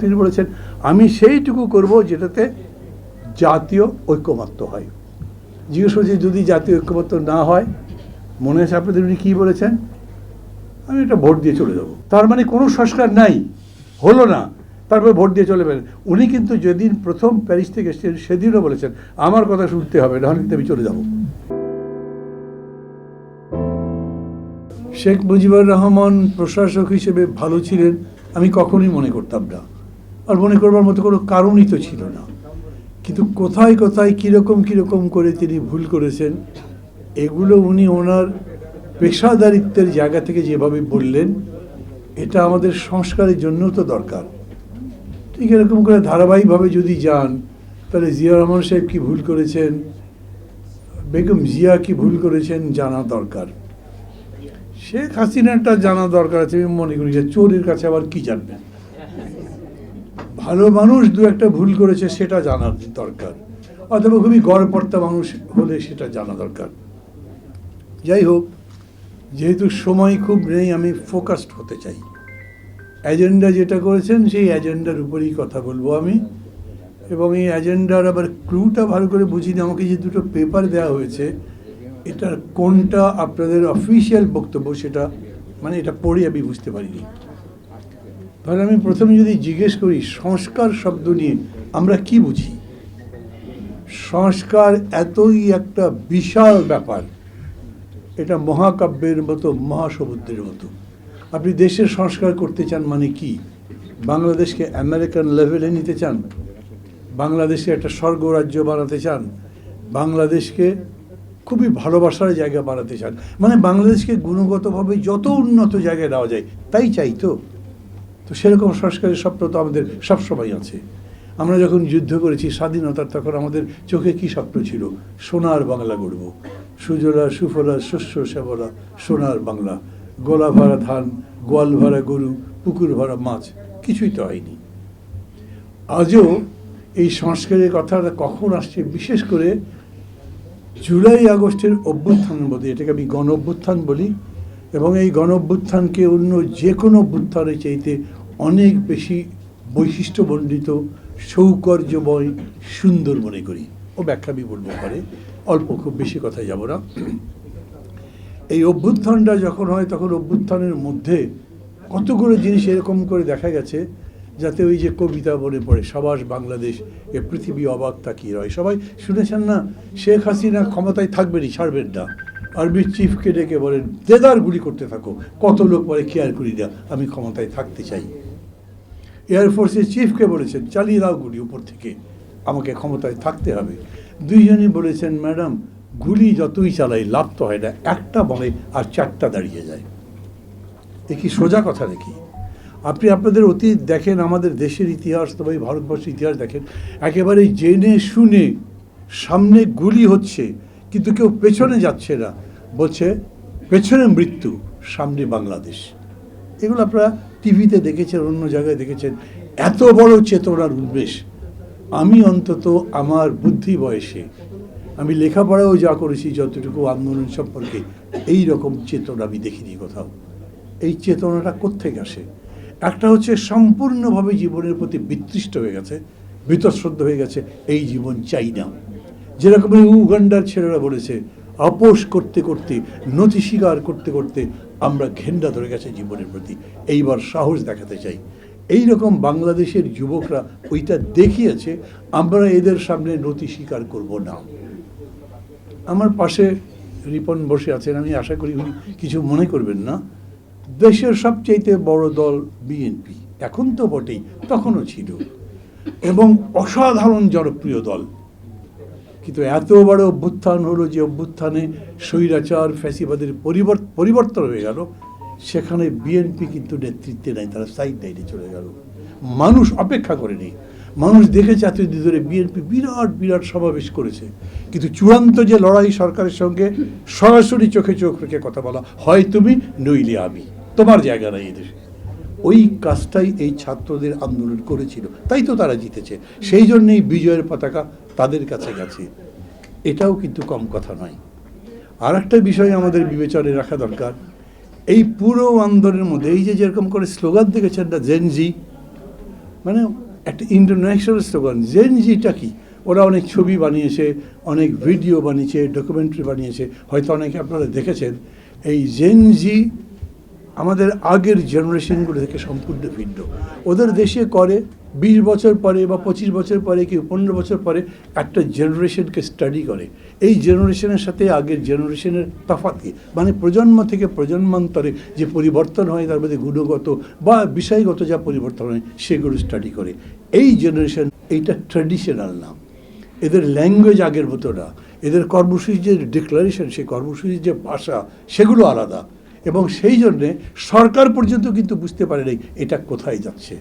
তিনি বলেছেন আমি সেইটুকু করব যেটাতে জাতীয় ঐক্যমত্য হয়। জিজ্ঞেস করছি যদি জাতীয় ঐক্যমত্য না হয়, মনে আছে আপনাদের উনি কী বলেছেন? আমি এটা ভোট দিয়ে চলে যাব। তার মানে কোনো সংস্কার নাই, হলো না, তারপরে ভোট দিয়ে চলে যাবেন। উনি কিন্তু যেদিন প্রথম প্যারিস থেকে এসেছেন সেদিনও বলেছেন আমার কথা শুনতে হবে, নাহলে কিন্তু আমি চলে যাব। শেখ মুজিবুর রহমান প্রশাসক হিসেবে ভালো ছিলেন আমি কখনোই মনে করতাম না, আর মনে করবার মতো কোনো কারণই তো ছিল না। কিন্তু কোথায় কোথায় কীরকম করে তিনি ভুল করেছেন, এগুলো উনি ওনার পেশাদারিত্বের জায়গা থেকে যেভাবে বললেন, এটা আমাদের সংস্কারের জন্যও তো দরকার। ঠিক এরকম করে ধারাবাহিকভাবে যদি যান, তাহলে জিয়া রহমান সাহেব কী ভুল করেছেন, বেগম জিয়া কি ভুল করেছেন জানা দরকার। শেখ হাসিনাটা জানা দরকার আছে। আমি মনে করি যে চোরের কাছে আবার কি জানবেন, ভালো মানুষ দু একটা ভুল করেছে সেটা জানার দরকার, অথবা খুবই গড়পড়তা মানুষ হলে সেটা জানা দরকার। যাই হোক, যেহেতু সময় খুব নেই, আমি ফোকাসড হতে চাই। এজেন্ডা যেটা করেছেন সেই এজেন্ডার উপরেই কথা বলবো আমি, এবং এই এজেন্ডার আবার ক্লুটা ভালো করে বুঝিনি। আমাকে যে দুটো পেপার দেওয়া হয়েছে, এটার কোনটা আপনাদের অফিসিয়াল বক্তব্য সেটা মানে এটা পড়ে আমি বুঝতে পারিনি। তাহলে আমি প্রথমে যদি জিজ্ঞেস করি সংস্কার শব্দ নিয়ে আমরা কি বুঝি। সংস্কার এতই একটা বিশাল ব্যাপার, এটা মহাকাব্যের মতো, মহাসমুদ্রের মতো। আপনি দেশের সংস্কার করতে চান মানে কি? বাংলাদেশকে আমেরিকান লেভেলে নিতে চান, বাংলাদেশকে একটা স্বর্গরাজ্য বানাতে চান, বাংলাদেশকে খুবই ভালোবাসার জায়গা বানাতে চান, মানে বাংলাদেশকে গুণগতভাবে যত উন্নত জায়গায় নেওয়া যায় তাই চাই। তো সেরকম সংস্কারের স্বপ্ন তো আমাদের সবসময় আছে। আমরা যখন যুদ্ধ করেছি স্বাধীনতার, তখন আমাদের চোখে কি স্বপ্ন ছিল? সোনার বাংলা গড়ব, সুজলা সুফলা শস্য শ্যামলা সোনার বাংলা, গোলা ভরা ধান, গোয়াল ভরা গরু, পুকুর ভরা মাছ। কিছুই তো হয়নি। আজও এই সংস্কারের কথাটা কখন আসছে? বিশেষ করে জুলাই আগস্টের অভ্যুত্থানের মধ্যে, এটাকে আমি গণ অভ্যুত্থান বলি, এবং এই গণ অভ্যুত্থানকে অন্য যে কোনো অভ্যুত্থানের চাইতে অনেক বেশি বৈশিষ্ট্যমণ্ডিত, সৌকর্যময়, সুন্দর মনে করি। ও ব্যাখ্যা আমি বলবো পারে, অল্প, খুব বেশি কথায় যাব না। এই অভ্যুত্থানটা যখন হয়, তখন অভ্যুত্থানের মধ্যে কতগুলো জিনিস এরকম করে দেখা গেছে যাতে ওই যে কবিতা মনে পড়ে, সাবাস বাংলাদেশ এ পৃথিবী অবাক তাকিয়ে রয়। সবাই শুনেছেন না, শেখ হাসিনা ক্ষমতায় থাকবেনই, ছাড়বেন না। আর্মির চিফকে ডেকে বলেন দেদার গুলি করতে থাকো, কত লোক পরে কেয়ার করি না, আমি ক্ষমতায় থাকতে চাই। এয়ারফোর্সের চিফকে বলেছেন চালিয়ে দাও গুলি উপর থেকে, আমাকে ক্ষমতায় থাকতে হবে। দুইজনই বলেছেন ম্যাডাম গুলি যতই চালাই লাভ তো হয় না, একটা বলে আর চারটা দাঁড়িয়ে যায়। এ কি সোজা কথা নাকি? আপনি আপনাদের অতীত দেখেন, আমাদের দেশের ইতিহাস, তবে ভারতবর্ষের ইতিহাস দেখেন, একেবারে জেনে শুনে সামনে গুলি হচ্ছে কিন্তু কেউ পেছনে যাচ্ছে না, বলছে পেছনে মৃত্যু, সামনে বাংলাদেশ। এগুলো আপনারা টিভিতে দেখেছেন, অন্য জায়গায় দেখেছেন। এত বড় চেতনার উন্মেষ আমি অন্তত আমার বুদ্ধি বয়সে, আমি লেখাপড়াও যা করেছি যতটুকু আন্দোলন সম্পর্কে, এই রকম চেতনা আমি দেখিনি কোথাও। এই চেতনাটা কোত্থেকে আসে? একটা হচ্ছে সম্পূর্ণভাবে জীবনের প্রতি বিতৃষ্ট হয়ে গেছে, বীতশ্রদ্ধ হয়ে গেছে, এই জীবন চাই না। যেরকম উগান্ডার ছেলেরা বলেছে, আপোষ করতে করতে, নথি স্বীকার করতে করতে আমরা ঘেন্না ধরে গেছে জীবনের প্রতি, এইবার সাহস দেখাতে চাই। এই রকম বাংলাদেশের যুবকরা ওইটা দেখিয়েছে, আমরা এদের সামনে নথি স্বীকার করব না। আমার পাশে রিপন বসে আছেন, আমি আশা করি উনি কিছু মনে করবেন না। দেশের সবচাইতে বড় দল বিএনপি, এখন তো বটেই, তখনও ছিল, এবং অসাধারণ জনপ্রিয় দল। কিন্তু এত বড় অভ্যুত্থান হলো, যে অভ্যুত্থানে স্বৈরাচার ফ্যাসিবাদের পরিবর্তন হয়ে গেল, সেখানে বিএনপি কিন্তু নেতৃত্বে নাই, তারা সাইড লাইনে চলে গেল। মানুষ অপেক্ষা করেনি, মানুষ দেখেছে এতদিন ধরে বিএনপি বিরাট বিরাট সমাবেশ করেছে, কিন্তু চূড়ান্ত যে লড়াই সরকারের সঙ্গে সরাসরি চোখে চোখ রেখে কথা বলা, হয় তুমি নইলে আমি, তোমার জায়গা নাই এদেশে, ওই কাজটাই এই ছাত্রদের আন্দোলন করেছিল, তাই তো তারা জিতেছে। সেই জন্যই বিজয়ের পতাকা তাদের কাছে গেছে। এটাও কিন্তু কম কথা নয়। আর একটা বিষয় আমাদের বিবেচনায় রাখা দরকার, এই পুরো আন্দোলনের মধ্যে এই যে যেরকম করে স্লোগান দেখেছেন না, জেনজি, মানে একটা ইন্টারন্যাশনাল স্লোগান। জেন জিটা কি? ওরা অনেক ছবি বানিয়েছে, অনেক ভিডিও বানিয়েছে, ডকুমেন্টারি বানিয়েছে, হয়তো অনেকে আপনারা দেখেছেন। এই জেন জি আমাদের আগের জেনারেশনগুলো থেকে সম্পূর্ণ ভিন্ন। ওদের দেশে করে 20 বছর পরে বা 25 বছর পরে কি 15 বছর পরে একটা জেনারেশনকে স্টাডি করে। এই জেনারেশনের সাথে আগের জেনারেশনের তফাৎ কি, মানে প্রজন্ম থেকে প্রজন্মান্তরে যে পরিবর্তন হয় তার মধ্যে গুণগত বা বিষয়গত যা পরিবর্তন হয় সেগুলো স্টাডি করে। এই জেনারেশন, এইটা ট্র্যাডিশনাল নাম। এদের ল্যাঙ্গুয়েজ আগের মতো না, এদের কর্মসূচির যে ডিক্লারেশন, সেই কর্মসূচির যে ভাষা, সেগুলো আলাদা। এবং সেই জন্যে সরকার পর্যন্ত কিন্তু বুঝতে পারে নাই এটা কোথায় যাচ্ছে।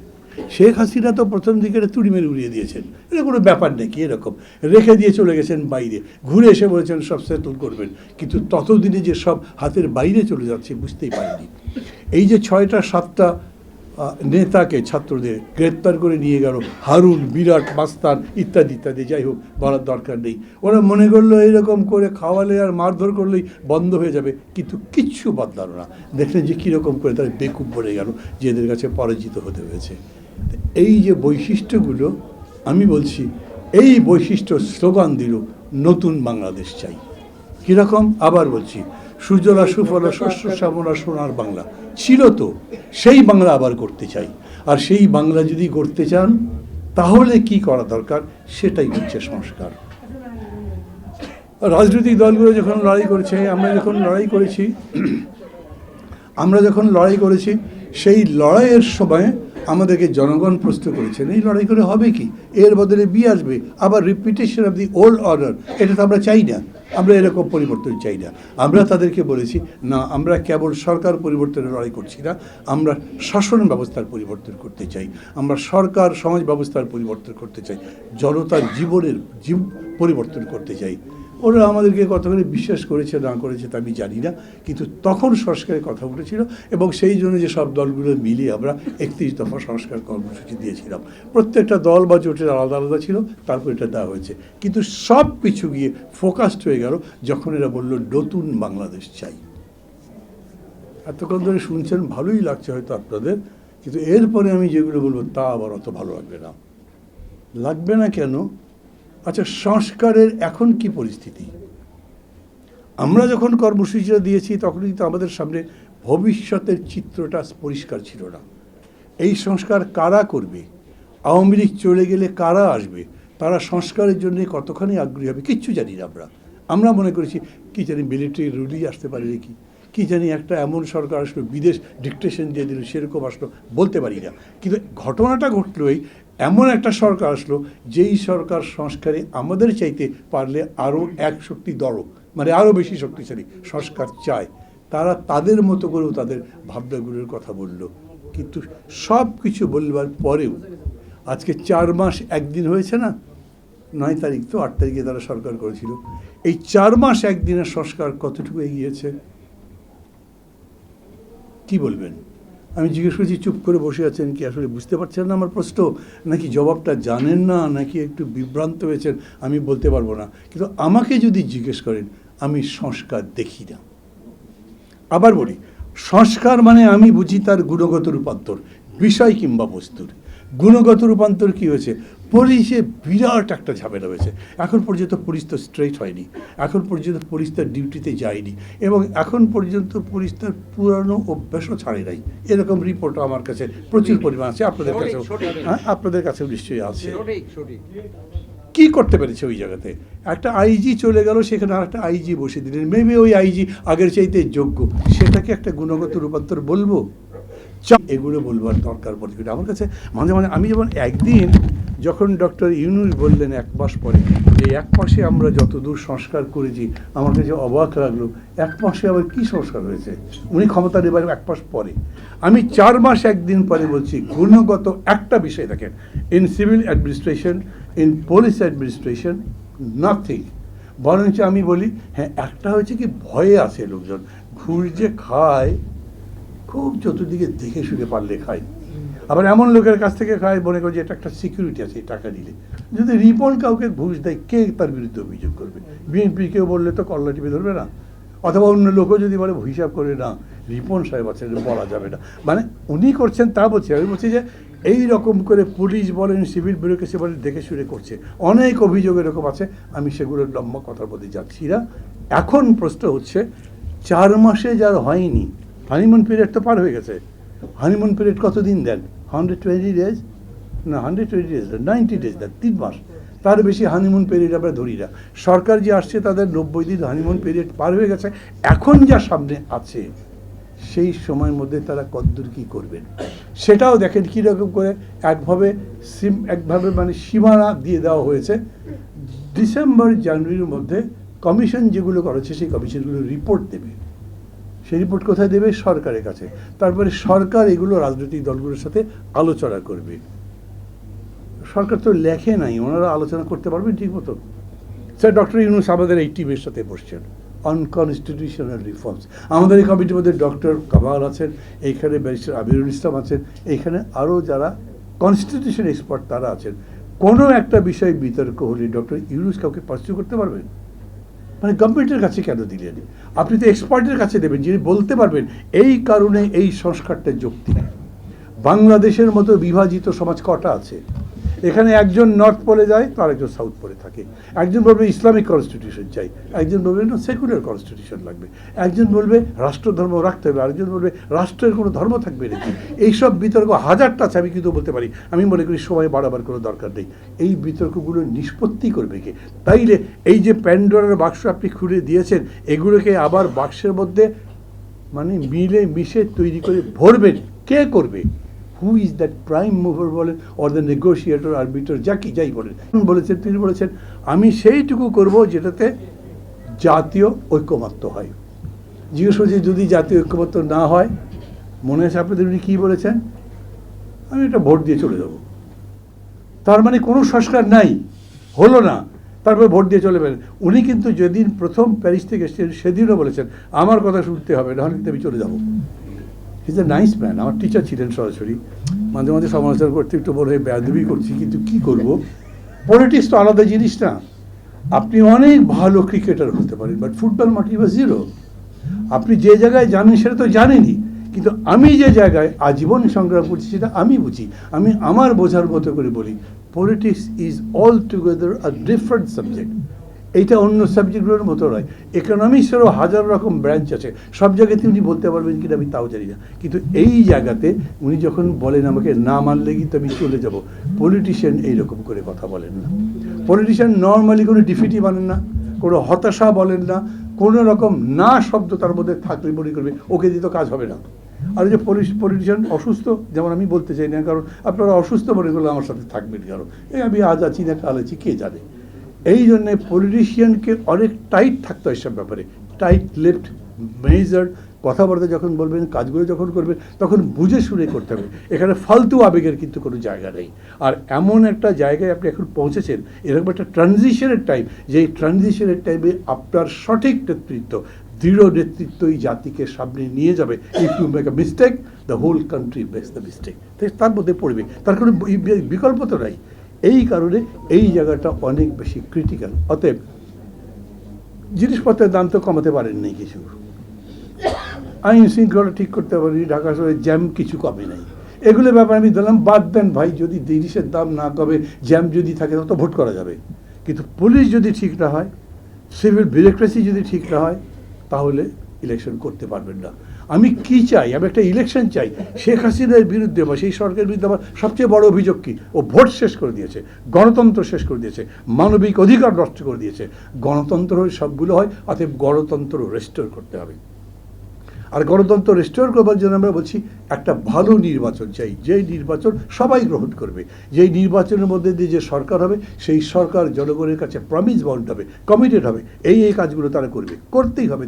শেখ হাসিনা তো প্রথম দিকে তুড়ি মেরে উড়িয়ে দিয়েছেন, এটা কোনো ব্যাপার নাকি, এরকম রেখে দিয়ে চলে গেছেন বাইরে, ঘুরে এসে বলেছেন সব সেটেল করবেন, কিন্তু ততদিনে যে সব হাতের বাইরে চলে যাচ্ছে বুঝতেই পারেনি। এই যে 6টা 7টা নেতাকে ছাত্রদের গ্রেপ্তার করে নিয়ে গেল, হারুন, বিরাট, মাস্তান ইত্যাদি ইত্যাদি, যাই হোক বলার দরকার নেই। ওরা মনে করলো এরকম করে খাওয়ালে আর মারধর করলেই বন্ধ হয়ে যাবে, কিন্তু কিচ্ছু বদলালো না। দেখলেন যে কীরকম করে তারা বেকুব বলে গেল, যে এদের কাছে পরাজিত হতে হয়েছে। এই যে বৈশিষ্ট্যগুলো, আমি বলছি এই বৈশিষ্ট্য স্লোগান দিল নতুন বাংলাদেশ চাই। কীরকম? আবার বলছি, সুজলা সুফলা শস্য শ্যামলা সোনার বাংলা ছিল তো, সেই বাংলা আবার করতে চাই। আর সেই বাংলা যদি করতে চান তাহলে কি করা দরকার, সেটাই হচ্ছে সংস্কার। রাজনৈতিক দলগুলো যখন লড়াই করেছে, আমরা যখন লড়াই করেছি, সেই লড়াইয়ের সময় আমাদেরকে জনগণ প্রশ্ন করেছেন এই লড়াই করে হবে কি, এর বদলে বি আসবে, আবার repetition of the old order, এটা তো আমরা চাই না, আমরা এরকম পরিবর্তন চাই না। আমরা তাদেরকে বলেছি না, আমরা কেবল সরকার পরিবর্তনের লড়াই করছি না, আমরা শাসন ব্যবস্থার পরিবর্তন করতে চাই, আমরা সরকার সমাজ ব্যবস্থার পরিবর্তন করতে চাই, জনতার জীবনের পরিবর্তন করতে চাই। ওরা আমাদেরকে কতখানি বিশ্বাস করেছে না করেছে তা আমি জানি না, কিন্তু তখন সংস্কারের কথা উঠেছিল এবং সেই জন্য যে সব দলগুলো মিলিয়ে আমরা 31 দফা সংস্কার কর্মসূচি দিয়েছিলাম। প্রত্যেকটা দল বা জোটের আলাদা আলাদা ছিল, তারপর এটা দেওয়া হয়েছে। কিন্তু সব কিছু গিয়ে ফোকাসড হয়ে গেল যখন এরা বলল নতুন বাংলাদেশ চাই। এতক্ষণ ধরে শুনছেন, ভালোই লাগছে হয়তো আপনাদের, কিন্তু এরপরে আমি যেগুলো বলবো তা আবার অত ভালো লাগবে না। লাগবে না কেন? আচ্ছা, সংস্কারের এখন কি পরিস্থিতি? আমরা যখন কর্মসূচিটা দিয়েছি তখন কিন্তু আমাদের সামনে ভবিষ্যতের চিত্রটা পরিষ্কার ছিল না। এই সংস্কার কারা করবে, আওয়ামী লীগ চলে গেলে কারা আসবে, তারা সংস্কারের জন্য কতখানি আগ্রহী হবে, কিচ্ছু জানি না। আমরা মনে করেছি কি জানি মিলিটারি রুলই আসতে পারে নাকি, কি জানি একটা এমন সরকার আসলো বিদেশ ডিকটেশন দিয়ে দিল, সেরকম আসলো, বলতে পারি না। কিন্তু ঘটনাটা ঘটলোই, এমন একটা সরকার আসলো যেই সরকার সংস্কারে আমাদের চাইতে পারলে আরও এক শক্তি দল, মানে আরও বেশি শক্তিশালী সংস্কার চায়। তারা তাদের মতো করেও তাদের ভাবনাগুলোর কথা বলল, কিন্তু সব কিছু বলবার পরেও আজকে 4 মাস 1 দিন হয়েছে না, 9 তারিখ তো, 8 তারিখে তারা সরকার করেছিল। এই 4 মাস 1 দিনের সংস্কার কতটুকু এগিয়েছে কি বলবেন? আমি জিজ্ঞেস করছি, চুপ করে বসে আছেন কি? আসলে বুঝতে পারছেন না আমার প্রশ্ন, নাকি জবাবটা জানেন না, নাকি একটু বিভ্রান্ত হয়েছেন, আমি বলতে পারবো না। কিন্তু আমাকে যদি জিজ্ঞেস করেন, আমি সংস্কার দেখি না। আবার বলি, সংস্কার মানে আমি বুঝি তার গুণগত রূপান্তর, বিষয় কিংবা বস্তুর। গুণগত রূপান্তর কি হয়েছে? পুলিশে বিরাট একটা ঝামেলা হয়েছে। এখন পর্যন্ত পুলিশ তো স্ট্রেট হয়নি, এখন পর্যন্ত পুলিশ তার ডিউটিতে যায়নি, এবং এখন পর্যন্ত পুলিশ তার পুরানো অভ্যাসও ছাড়ে নাই। এরকম রিপোর্টও আমার কাছে প্রচুর পরিমাণ আছে, আপনাদের কাছেও, হ্যাঁ আপনাদের কাছেও নিশ্চয়ই আছে। কি করতে পেরেছে ওই জায়গাতে? একটা আইজি চলে গেল, সেখানে আর একটা আইজি বসে দিলেন, মেবি ওই আইজি আগের চাইতে যোগ্য, সেটাকে একটা গুণগত রূপান্তর বলবো? এগুলো বলবার দরকার পড়ে। আমার কাছে মাঝে মাঝে, আমি যেমন একদিন যখন ডক্টর ইউনূস বললেন 1 মাস পরে যে 1 মাসে আমরা যতদূর সংস্কার করেছি, আমার কাছে অবাক লাগলো। 1 মাসে আবার কি সংস্কার হয়েছে? উনি ক্ষমতা নেবার 1 মাস পরে। আমি 4 মাস 1 দিন পরে বলছি গুণগত একটা বিষয় দেখেন, in civil administration, in police administration, nothing. বরঞ্চ আমি বলি হ্যাঁ, একটা হয়েছে কি, ভয়ে আছে লোকজন, ঘুষ যে খায় খুব চতুর্দিকে দেখে শুনে পারলে খায়, আবার এমন লোকের কাছ থেকে খায় মনে করে যে এটা একটা সিকিউরিটি আছে, টাকা দিলে। যদি রিপন কাউকে ঘুষ দেয়, কে তার বিরুদ্ধে অভিযোগ করবে? বিএনপি কেউ বললে তো কল্লা টিপে ধরবে না, অথবা অন্য লোকও যদি বলে হিসাব করে না রিপন সাহেব আছে, বলা যাবে না। মানে উনি করছেন তা বলছি, আমি বলছি যে এই রকম করে পুলিশ বলেন, সিভিল ব্যুরোক্রেসি বলেন, দেখে শুনে করছে। অনেক অভিযোগ এরকম আছে, আমি সেগুলোর লম্বা কথার মধ্যে যাচ্ছি না। এখন প্রশ্ন হচ্ছে 4 মাসে যার হয়নি, হানিমুন পিরিয়ড তো পার হয়ে গেছে। হানিমুন পিরিয়ড কতদিন দেন? 120 ডেজ না, 120 ডেজ না, 90 ডেজ দেন, 3 মাস। তার বেশি হানিমুন পিরিয়ড আমরা ধরি না। সরকার যে আসছে তাদের 90 দিন হানিমুন পিরিয়ড পার হয়ে গেছে। এখন যা সামনে আছে সেই সময়ের মধ্যে তারা কতদূর কী করবেন সেটাও দেখেন। কীরকম করে একভাবে মানে সীমানা দিয়ে দেওয়া হয়েছে। ডিসেম্বর জানুয়ারির মধ্যে কমিশন যেগুলো করেছে সেই কমিশনগুলো রিপোর্ট দেবে। সেই রিপোর্ট কোথায় দেবে? সরকারের কাছে। তারপরে সরকার এগুলো রাজনৈতিক দলগুলোর সাথে আলোচনা করবে। সরকার তো লেখে নাই, ওনারা আলোচনা করতে পারবেন ঠিক মতো? স্যার ডক্টর ইউনূস আমাদের এই টিমের সাথে বসছেন আনকনস্টিটিউশনাল রিফর্মস। আমাদের এই কমিটির মধ্যে ডক্টর কামাল আছেন, এইখানে ব্যারিস্টার আমিরুল ইসলাম আছেন, এইখানে আরও যারা কনস্টিটিউশন এক্সপার্ট তারা আছেন। কোনো একটা বিষয় বিতর্ক হলে ডক্টর ইউনূস কাউকে পার্সু করতে পারবেন? মানে গভর্নমেন্টের কাছে কেন দিলেন? আপনি তো এক্সপার্টের কাছে দেবেন, যিনি বলতে পারবেন এই কারণে এই সংস্কারটা যৌক্তিক। বাংলাদেশের মতো বিভাজিত সমাজ কটা আছে? এখানে একজন নর্থ পোলে যায়, তো আরেকজন সাউথ পোলে থাকে। একজন বলবে ইসলামিক কনস্টিটিউশন চাই, একজন বলবে না সেকুলার কনস্টিটিউশন লাগবে, একজন বলবে রাষ্ট্রধর্ম রাখতে হবে, আরেকজন বলবে রাষ্ট্রের কোনো ধর্ম থাকবে নাকি। এইসব বিতর্ক হাজারটা আছে, আমি কিন্তু বলতে পারি। আমি মনে করি সময় বাড়াবার কোনো দরকার নেই। এই বিতর্কগুলো নিষ্পত্তি করবে কে? তাইলে এই যে প্যান্ডোরার বাক্স আপনি খুলে দিয়েছেন, এগুলোকে আবার বাক্সের মধ্যে মানে মিলে মিশে তৈরি করে ভরবেন, কে করবে? Who is that prime mover বলেন, অর দ্য নেগোশিয়েটর, আরবিটার, যাই বলেন। তিনি বলেছেন আমি সেইটুকু করব যেটাতে জাতীয় ঐক্যমত্য হয়। জিজ্ঞেস করছি যদি জাতীয় ঐক্যমত্য না হয়, মনে আছে আপনাদের উনি কী বলেছেন? আমি এটা ভোট দিয়ে চলে যাব। তার মানে কোনো সংস্কার নাই, হলো না, তারপরে ভোট দিয়ে চলে যাবেন। উনি কিন্তু যেদিন প্রথম প্যারিস থেকে এসেছেন সেদিনও বলেছেন আমার কথা শুনতে হবে, নাহলে কিন্তু আমি চলে যাবো। Is a nice man. আমার টিচার ছিলেন সরাসরি, মাঝে মাঝে সমালোচনা করতে একটু বলে বেয়াদবি করছি, কিন্তু কি করব, পলিটিক্স তো আলাদা জিনিস না। আপনি অনেক ভালো ক্রিকেটার হতে পারেন, বাট ফুটবল মাঠে বা জিরো। আপনি যে জায়গায় জানেন সেটা তো জানেনই, কিন্তু আমি যে জায়গায় আজীবন সংগ্রাম করছি সেটা আমি বুঝি, আমি আমার বোঝার মতো করে বলি। Politics is all together a different subject. এইটা অন্য সাবজেক্টগুলোর মতো নয়। ইকোনমিক্সেরও হাজার রকম ব্রাঞ্চ আছে, সব জায়গাতে উনি বলতে পারবেন কিনা আমি তাও জানি না। কিন্তু এই জায়গাতে উনি যখন বলেন আমাকে না মানলে কিন্তু আমি চলে যাব, পলিটিশিয়ান এইরকম করে কথা বলেন না। পলিটিশিয়ান নর্মালি কোনো ডিফিটি মানেন না, কোনো হতাশা বলেন না, কোনো রকম না শব্দ তার মধ্যে থাকলে মনে করবে ওকে দিয়ে তো কাজ হবে না। আর যে পলিটিশিয়ান অসুস্থ, যেমন আমি বলতে চাই না, কারণ আপনারা অসুস্থ মনে করলে আমার সাথে থাকবেন, কারণ এই আমি আজ আছি না কাল আছি কে জানে। এই জন্যে পলিটিশিয়ানকে অনেক টাইট থাকতে হয় সব ব্যাপারে, টাইট লিপড, মেজার্ড। কথাবার্তা যখন বলবেন, কাজগুলো যখন করবেন, তখন বুঝে শুনে করতে হবে। এখানে ফালতু আবেগের কিন্তু কোনো জায়গা নেই। আর এমন একটা জায়গায় আপনি এখন পৌঁছেছেন, এরকম একটা ট্রানজিশনের টাইম, যেই ট্রানজিশনের টাইমে আপনার সঠিক নেতৃত্ব, দৃঢ় নেতৃত্ব এই জাতিকে সামনে নিয়ে যাবে। If you make a mistake, the whole country makes the mistake. তার মধ্যে পড়বে, তার কোনো বিকল্প তো নাই। এই কারণে এই জায়গাটা অনেক বেশি ক্রিটিক্যাল। অতএব জিনিসপত্রের দাম তো কমাতে পারেন নাই কিছু, আইন শৃঙ্খলা ঠিক করতে পারি, ঢাকা শহরে জ্যাম কিছু কমে নাই। এগুলো ব্যাপারে আমি দিলাম বাদ দেন ভাই, যদি জিনিসের দাম না কমে, জ্যাম যদি থাকে তত ভোট করা যাবে। কিন্তু পুলিশ যদি ঠিক না হয়, সিভিল বিউরোক্রেসি যদি ঠিক না হয়, তাহলে ইলেকশন করতে পারবেন না। আমি কি চাই? আমি একটা ইলেকশন চাই। শেখ হাসিনার বিরুদ্ধে বা সেই সরকারের বিরুদ্ধে আমার সবচেয়ে বড় অভিযোগ কি? ও ভোট শেষ করে দিয়েছে, গণতন্ত্র শেষ করে দিয়েছে, মানবিক অধিকার নষ্ট করে দিয়েছে। গণতন্ত্র সবগুলো হয়, অতএব গণতন্ত্র রেস্টোর করতে হবে। আর গণতন্ত্র রেস্টোর করবার জন্য আমরা বলছি একটা ভালো নির্বাচন চাই, যেই নির্বাচন সবাই গ্রহণ করবে, যেই নির্বাচনের মধ্যে দিয়ে যে সরকার হবে সেই সরকার জনগণের কাছে প্রমিস বাউন্ড হবে, কমিটেড হবে, এই কাজগুলো তারা করবে, করতেই হবে।